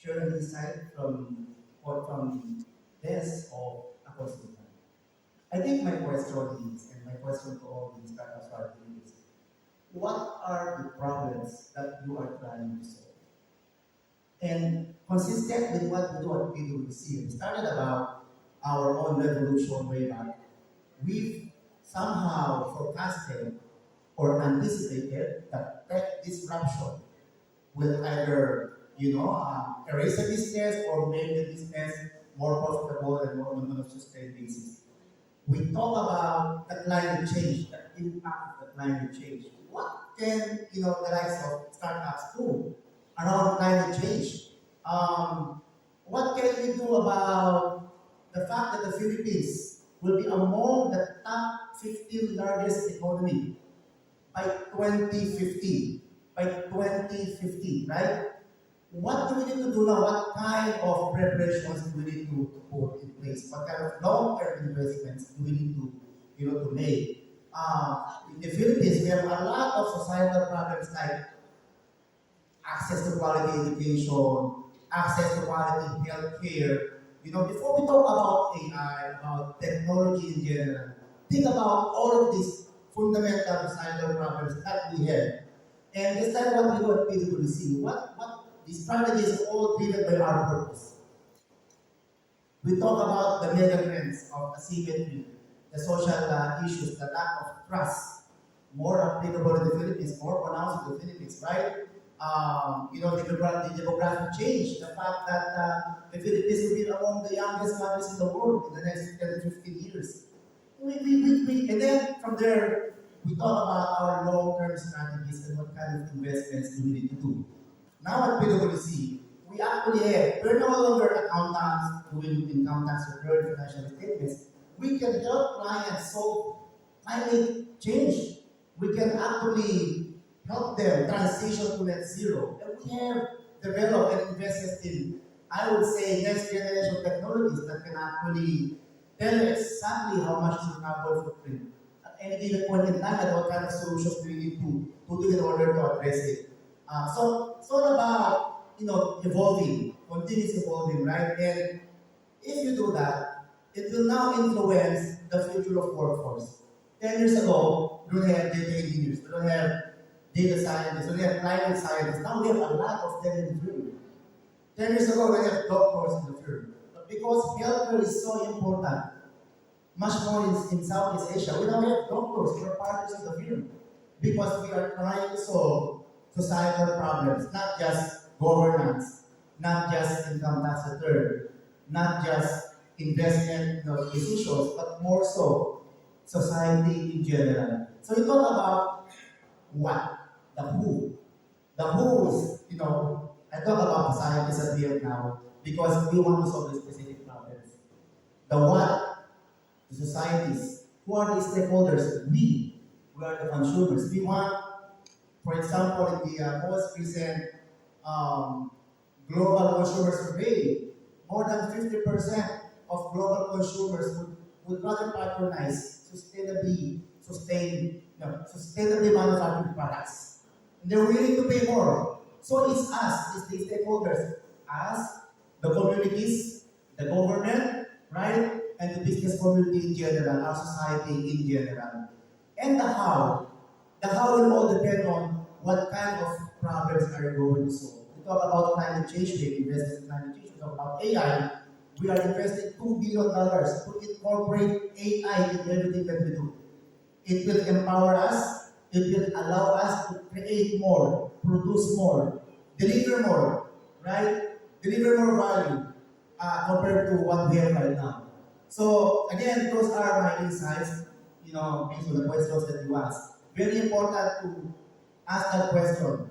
share an insight from this of a consultant. I think my question is, and my question to all these startups are is, what are the problems that you are trying to solve? And consistent with what we do at PwC, we started about our own revolution way back. We've somehow forecasted or anticipated that tech disruption will either, erase the business or make the business more profitable and more on a sustained basis. We talk about the climate change, the impact of the climate change. What can the likes of startups do around climate change? What can we do about the fact that the Philippines will be among the top 15 largest economy by 2050? By 2050, right? What do we need to do now? What kind of preparations do we need to put in place? What kind of long-term investments do we need to make? In the Philippines, we have a lot of societal problems like access to quality education, access to quality healthcare. Before we talk about AI, about technology in general, think about all of these fundamental societal problems that we have. And this time what we do at PwC, what the strategy is all driven by our purpose. We talk about the mega trends of asymmetry, the social issues, the lack of trust, more applicable in the Philippines, more pronounced in the Philippines, right? The demographic change, the fact that the Philippines will be among the youngest countries in the world in the next 10 to 15 years. And then from there, we talk about our long-term strategies and what kind of investments do we need to do. Now at PwC, we actually have, we're no longer accountants doing income tax return, financial statements. We can help clients solve climate change. We can actually help them transition to net zero. And we have developed and invested in, I would say, next generation technologies that can actually tell you exactly how much is your carbon footprint at any given point in time and what kind of solutions do we need to do in order to address it. So it's all about evolving, continuous evolving, right? And if you do that, it will now influence the future of workforce. 10 years ago, we don't have data engineers, we don't have data scientists, we don't have climate scientists. Now we have a lot of them in the field. 10 years ago, we have doctors in the field. But because healthcare is so important, much more in Southeast Asia, we now have doctors who are partners in the field because we are trying to solve societal problems, not just governance, not just income tax return, not just investment decisions, but more so society in general. So we talk about what? The who. The who is, I talk about the scientists at here now because we want to solve the specific problems. The what? The societies. Who are the stakeholders? We are the consumers. We want, for example, in the most recent global consumer survey, more than 50% of global consumers would rather patronize sustainably manufactured products. And they're willing to pay more. So it's us, it's the stakeholders, us, the communities, the government, right? And the business community in general, our society in general. And the how. The how will all depend on what kind of problems are you going to solve. We talk about climate change, we invest in climate change. We talk about AI. We are investing $2 billion to incorporate AI in everything that we do. It will empower us. It will allow us to create more, produce more, deliver more, right? Deliver more value compared to what we have right now. So again, those are my insights, based on the questions that you asked. Very important to ask that question.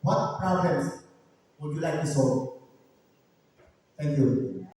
What problems would you like to solve? Thank you.